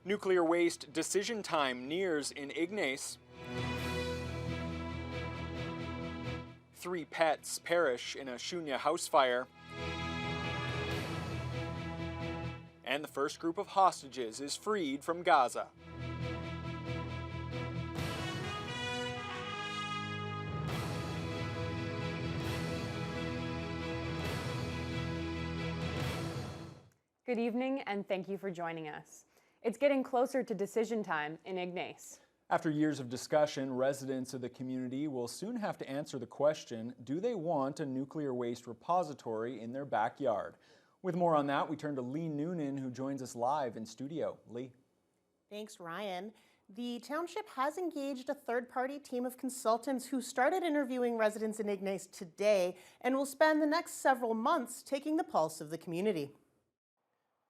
Nuclear waste decision time nears in Ignace. 3 pets perish in a Junia house fire. And the first group of hostages is freed from Gaza. Good evening, and thank you for joining us. It's getting closer to decision time in Ignace. After years of discussion, residents of the community will soon have to answer the question, do they want a nuclear waste repository in their backyard? With more on that, we turn to Lee Noonan, who joins us live in studio. Lee. Thanks, Ryan. The township has engaged a third-party team of consultants who started interviewing residents in Ignace today and will spend the next several months taking the pulse of the community.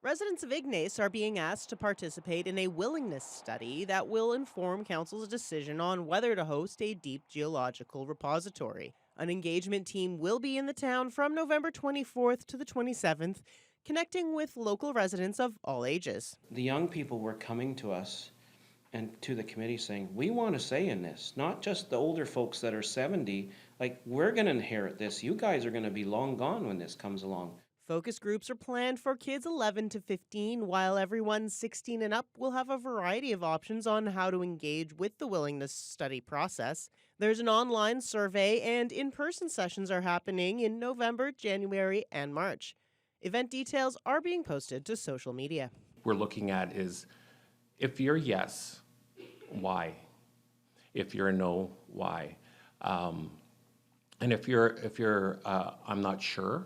Residents of Ignace are being asked to participate in a willingness study that will inform council's decision on whether to host a deep geological repository. An engagement team will be in the town from November 24th to the 27th, connecting with local residents of all ages. The young people were coming to us and to the committee saying, we want a say in this, not just the older folks that are 70. Like, we're going to inherit this. You guys are going to be long gone when this comes along. Focus groups are planned for kids 11 to 15, while everyone 16 and up will have a variety of options on how to engage with the willingness study process. There's an online survey, and in-person sessions are happening in November, January, and March. Event details are being posted to social media. We're looking at is, if you're yes, why? If you're a no, why? And if you're I'm not sure,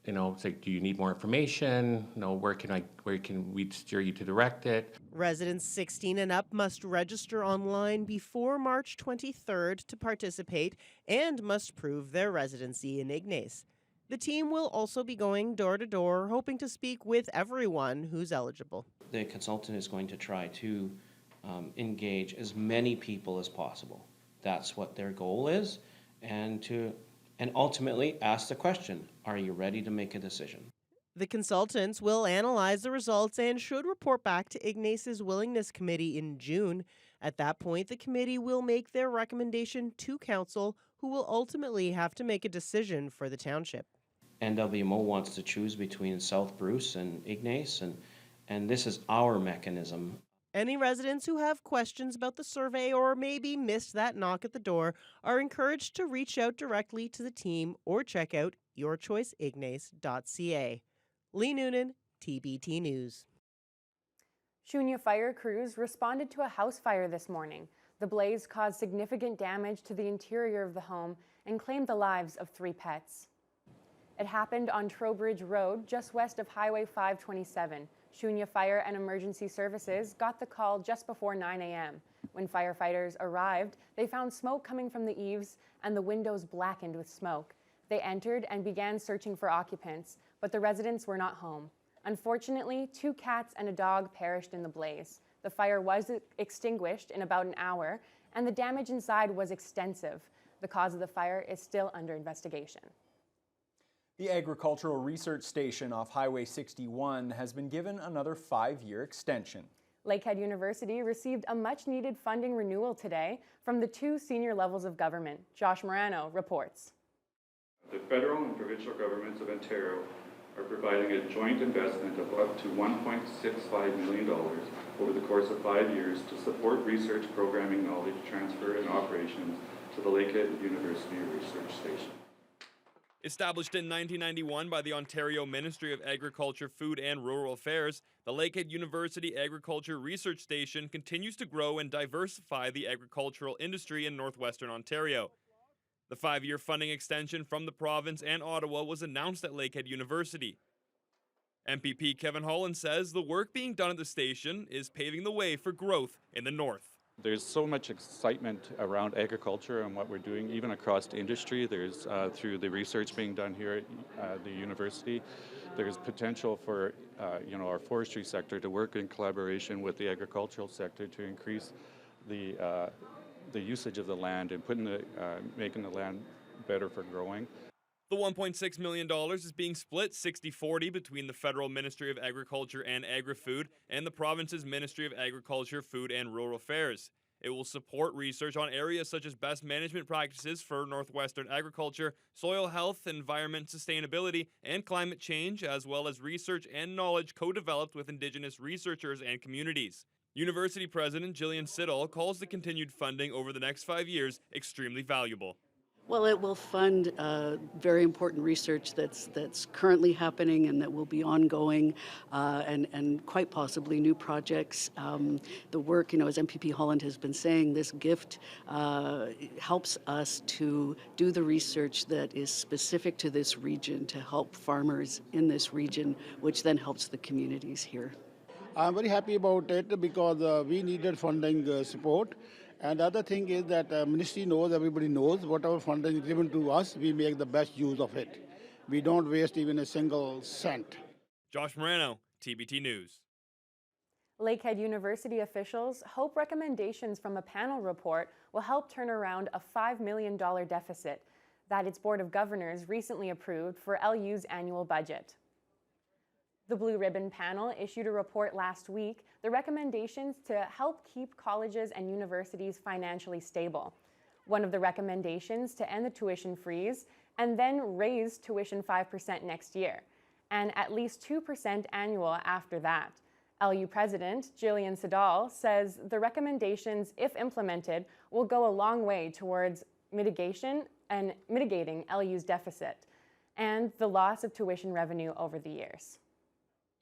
you know, it's like, do you need more information? No, where can we steer you to direct it? Residents 16 and up must register online before March 23rd to participate and must prove their residency in Ignace. The team will also be going door to door, hoping to speak with everyone who's eligible. The consultant is going to try to engage as many people as possible. That's what their goal is, and ultimately ask the question, are you ready to make a decision? The consultants will analyze the results and should report back to Ignace's Willingness Committee in June. At that point, the committee will make their recommendation to council, who will ultimately have to make a decision for the township. NWMO wants to choose between South Bruce and Ignace, and this is our mechanism. Any residents who have questions about the survey or maybe missed that knock at the door are encouraged to reach out directly to the team or check out yourchoiceignace.ca. Lee Noonan, TBT News. Junia fire crews responded to a house fire this morning. The blaze caused significant damage to the interior of the home and claimed the lives of 3 pets. It happened on Trowbridge Road, just west of Highway 527. Junia Fire and Emergency Services got the call just before 9 a.m. When firefighters arrived, they found smoke coming from the eaves and the windows blackened with smoke. They entered and began searching for occupants, but the residents were not home. Unfortunately, 2 cats and a dog perished in the blaze. The fire was extinguished in about an hour, and the damage inside was extensive. The cause of the fire is still under investigation. The Agricultural Research Station off Highway 61 has been given another 5-year extension. Lakehead University received a much-needed funding renewal today from the 2 senior levels of government. Josh Morano reports. The federal and provincial governments of Ontario are providing a joint investment of up to $1.65 million over the course of 5 years to support research, programming, knowledge transfer, and operations to the Lakehead University Research Station. Established in 1991 by the Ontario Ministry of Agriculture, Food and Rural Affairs, the Lakehead University Agriculture Research Station continues to grow and diversify the agricultural industry in northwestern Ontario. The 5-year funding extension from the province and Ottawa was announced at Lakehead University. MPP Kevin Holland says the work being done at the station is paving the way for growth in the north. There's so much excitement around agriculture and what we're doing, even across the industry. There's through the research being done here at the university. There's potential for our forestry sector to work in collaboration with the agricultural sector to increase the usage of the land and making the land better for growing. The $1.6 million is being split 60-40 between the Federal Ministry of Agriculture and Agri-Food and the province's Ministry of Agriculture, Food and Rural Affairs. It will support research on areas such as best management practices for northwestern agriculture, soil health, environment sustainability, and climate change, as well as research and knowledge co-developed with Indigenous researchers and communities. University President Jillian Siddall calls the continued funding over the next 5 years extremely valuable. Well, it will fund very important research that's currently happening and that will be ongoing, and quite possibly new projects. The work, as MPP Holland has been saying, this gift helps us to do the research that is specific to this region to help farmers in this region, which then helps the communities here. I'm very happy about it because we needed funding support. And the other thing is that ministry knows, everybody knows, whatever funding is given to us, we make the best use of it. We don't waste even a single cent. Josh Morano, TBT News. Lakehead University officials hope recommendations from a panel report will help turn around a $5 million deficit that its Board of Governors recently approved for LU's annual budget. The Blue Ribbon panel issued a report last week, the recommendations to help keep colleges and universities financially stable. One of the recommendations to end the tuition freeze and then raise tuition 5% next year, and at least 2% annual after that. LU President Jillian Siddall says the recommendations, if implemented, will go a long way towards mitigating LU's deficit and the loss of tuition revenue over the years.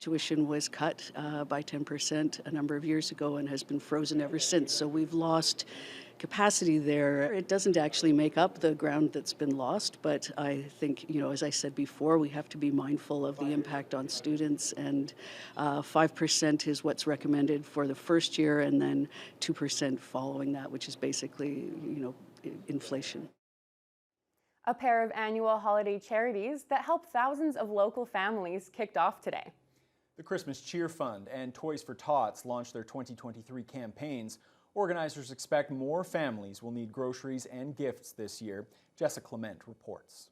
Tuition was cut by 10% a number of years ago and has been frozen ever since. So we've lost capacity there. It doesn't actually make up the ground that's been lost, but I think, as I said before, we have to be mindful of the impact on students, and 5% is what's recommended for the first year, and then 2% following that, which is basically, inflation. A pair of annual holiday charities that help thousands of local families kicked off today. The Christmas Cheer Fund and Toys for Tots launched their 2023 campaigns. Organizers expect more families will need groceries and gifts this year. Jessica Clement reports.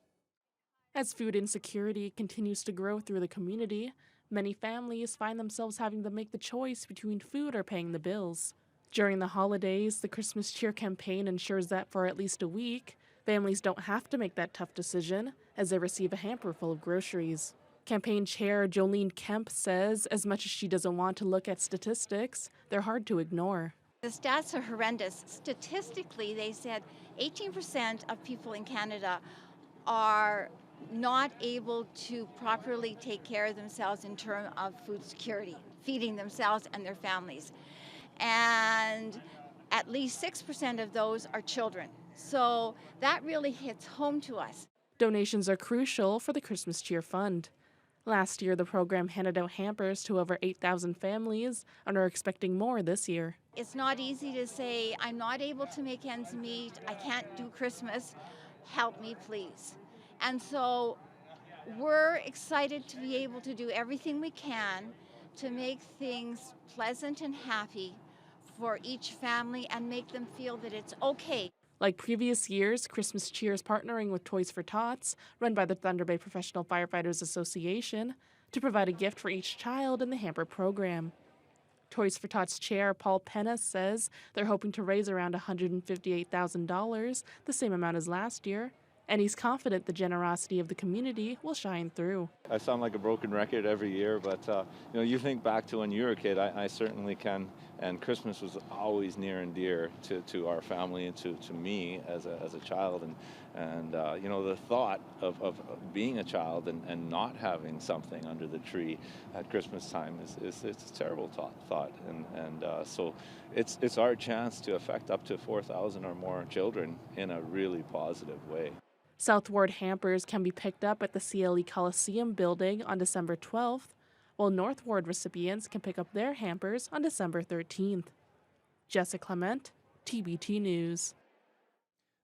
As food insecurity continues to grow through the community, many families find themselves having to make the choice between food or paying the bills. During the holidays, the Christmas Cheer campaign ensures that for at least a week, families don't have to make that tough decision as they receive a hamper full of groceries. Campaign Chair Jolene Kemp says as much as she doesn't want to look at statistics, they're hard to ignore. The stats are horrendous. Statistically, they said 18% of people in Canada are not able to properly take care of themselves in terms of food security, feeding themselves and their families. And at least 6% of those are children. So that really hits home to us. Donations are crucial for the Christmas Cheer Fund. Last year, the program handed out hampers to over 8,000 families and are expecting more this year. It's not easy to say, I'm not able to make ends meet, I can't do Christmas, help me please. And so we're excited to be able to do everything we can to make things pleasant and happy for each family and make them feel that it's okay. Like previous years, Christmas Cheer is partnering with Toys for Tots, run by the Thunder Bay Professional Firefighters Association, to provide a gift for each child in the hamper program. Toys for Tots Chair Paul Penna says they're hoping to raise around $158,000, the same amount as last year, and he's confident the generosity of the community will shine through. I sound like a broken record every year, but you think back to when you were a kid, I certainly can, and Christmas was always near and dear to our family and to me as a child, and the thought of being a child and not having something under the tree at Christmas time is a terrible thought, and so it's our chance to affect up to 4,000 or more children in a really positive way. Southward hampers can be picked up at the CLE Coliseum building on December 12th, while Northward recipients can pick up their hampers on December 13th. Jessica Clement, TBT News.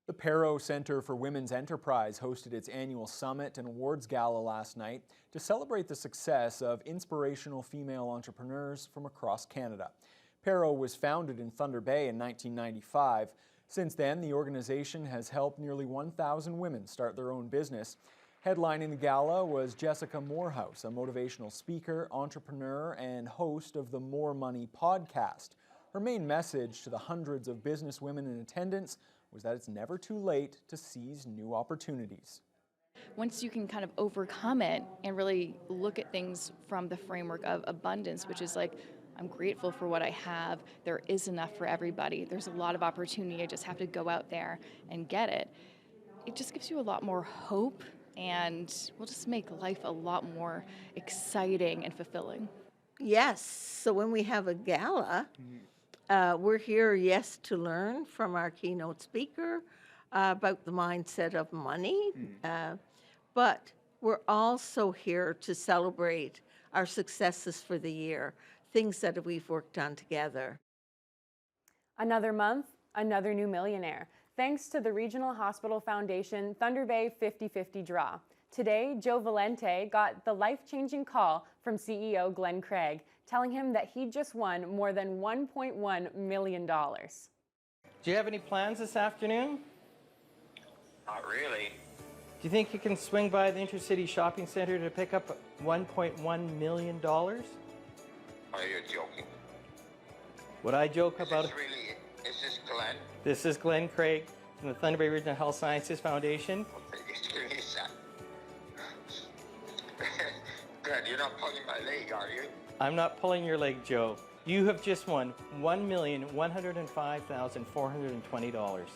The Perro Center for Women's Enterprise hosted its annual summit and awards gala last night to celebrate the success of inspirational female entrepreneurs from across Canada. Perro was founded in Thunder Bay in 1995. Since then, the organization has helped nearly 1,000 women start their own business. Headlining the gala was Jessica Morehouse, a motivational speaker, entrepreneur, and host of the More Money podcast. Her main message to the hundreds of businesswomen in attendance was that it's never too late to seize new opportunities. Once you can kind of overcome it and really look at things from the framework of abundance, which is like, I'm grateful for what I have, there is enough for everybody, there's a lot of opportunity, I just have to go out there and get it. It just gives you a lot more hope and will just make life a lot more exciting and fulfilling. Yes, so when we have a gala, we're here, yes, to learn from our keynote speaker about the mindset of money, but we're also here to celebrate our successes for the year, things that we've worked on together. Another month, another new millionaire. Thanks to the Regional Hospital Foundation Thunder Bay 50/50 draw. Today, Joe Valente got the life-changing call from CEO Glenn Craig, telling him that he just won more than $1.1 million. Do you have any plans this afternoon? Not really. Do you think you can swing by the Intercity Shopping Center to pick up $1.1 million? Are you joking? Would I joke about it? Is this Glenn? This is Glenn Craig from the Thunder Bay Regional Health Sciences Foundation. Glenn, you're not pulling my leg, are you? I'm not pulling your leg, Joe. You have just won $1,105,420.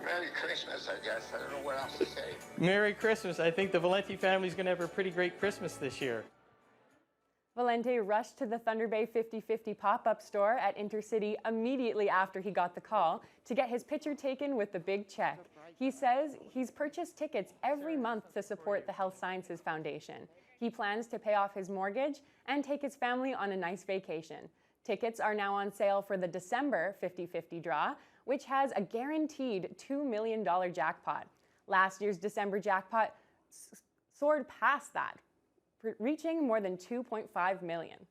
Merry Christmas, I guess. I don't know what else to say. Merry Christmas. I think the Valente family's going to have a pretty great Christmas this year. Valente rushed to the Thunder Bay 50/50 pop-up store at Intercity immediately after he got the call to get his picture taken with the big check. He says he's purchased tickets every month to support the Health Sciences Foundation. He plans to pay off his mortgage and take his family on a nice vacation. Tickets are now on sale for the December 50/50 draw, which has a guaranteed $2 million jackpot. Last year's December jackpot soared past that, reaching more than $2.5 million.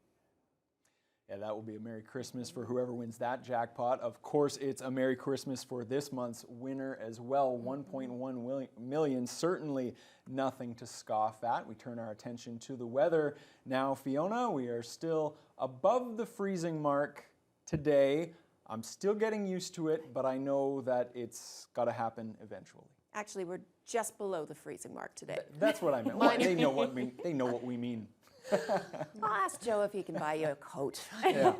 Yeah, that will be a Merry Christmas for whoever wins that jackpot. Of course, it's a Merry Christmas for this month's winner as well. 1.1 million, certainly nothing to scoff at. We turn our attention to the weather now. Fiona, we are still above the freezing mark today. I'm still getting used to it, but I know that it's got to happen eventually. Actually, we're just below the freezing mark today. That's what I meant. Well, they know what we mean. I'll ask Joe if he can buy you a coat. Yeah.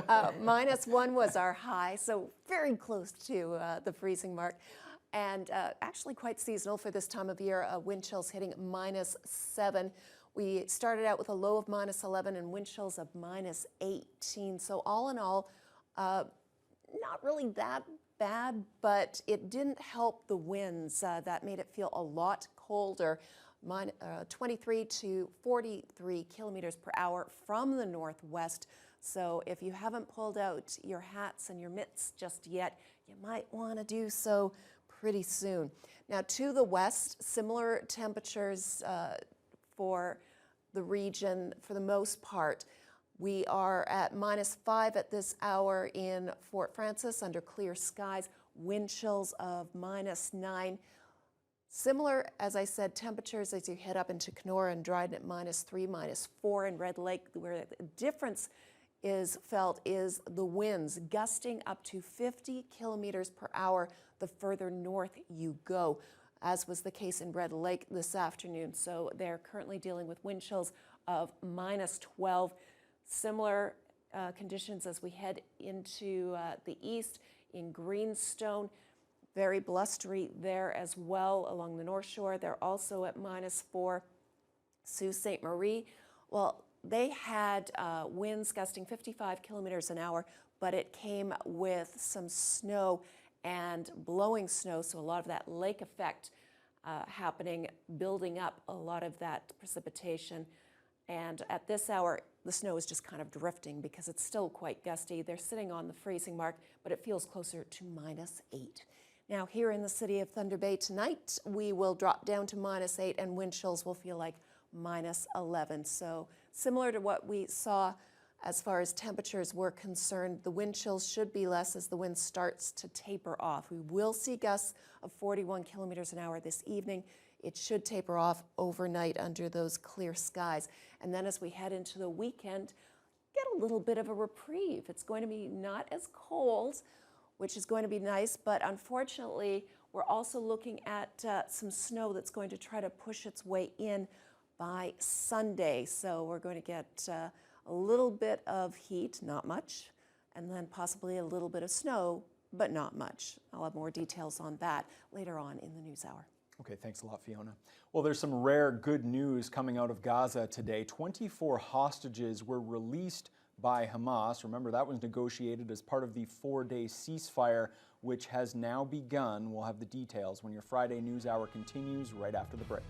-1 was our high, so very close to the freezing mark. And actually quite seasonal for this time of year, wind chills hitting -7. We started out with a low of -11 and wind chills of -18. So all in all, not really that bad, but it didn't help the winds. That made it feel a lot colder. 23 to 43 kilometers per hour from the northwest. So if you haven't pulled out your hats and your mitts just yet, you might want to do so pretty soon. Now to the west, similar temperatures for the region for the most part. We are at -5 at this hour in Fort Frances under clear skies, wind chills of -9. Similar, as I said, temperatures as you head up into Kenora and Dryden at -3, -4 in Red Lake. Where the difference is felt is the winds gusting up to 50 kilometers per hour the further north you go, as was the case in Red Lake this afternoon. So they're currently dealing with wind chills of -12. Similar conditions as we head into the east in Greenstone. Very blustery there as well along the North Shore. They're also at -4. Sault Ste. Marie, well, they had winds gusting 55 kilometers an hour, but it came with some snow and blowing snow, so a lot of that lake effect happening, building up a lot of that precipitation. And at this hour, the snow is just kind of drifting because it's still quite gusty. They're sitting on the freezing mark, but it feels closer to -8. Now here in the city of Thunder Bay tonight, we will drop down to -8 and wind chills will feel like -11. So similar to what we saw As far as temperatures were concerned, the wind chills should be less as the wind starts to taper off. We will see gusts of 41 kilometers an hour this evening. It should taper off overnight under those clear skies. And then as we head into the weekend, get a little bit of a reprieve. It's going to be not as cold, which is going to be nice, but unfortunately, we're also looking at some snow that's going to try to push its way in by Sunday. So we're going to get a little bit of heat, not much, and then possibly a little bit of snow, but not much. I'll have more details on that later on in the news hour. Okay, thanks a lot, Fiona. Well, there's some rare good news coming out of Gaza today. 24 hostages were released by Hamas. Remember, that was negotiated as part of the 4-day ceasefire, which has now begun. We'll have the details when your Friday News Hour continues right after the break.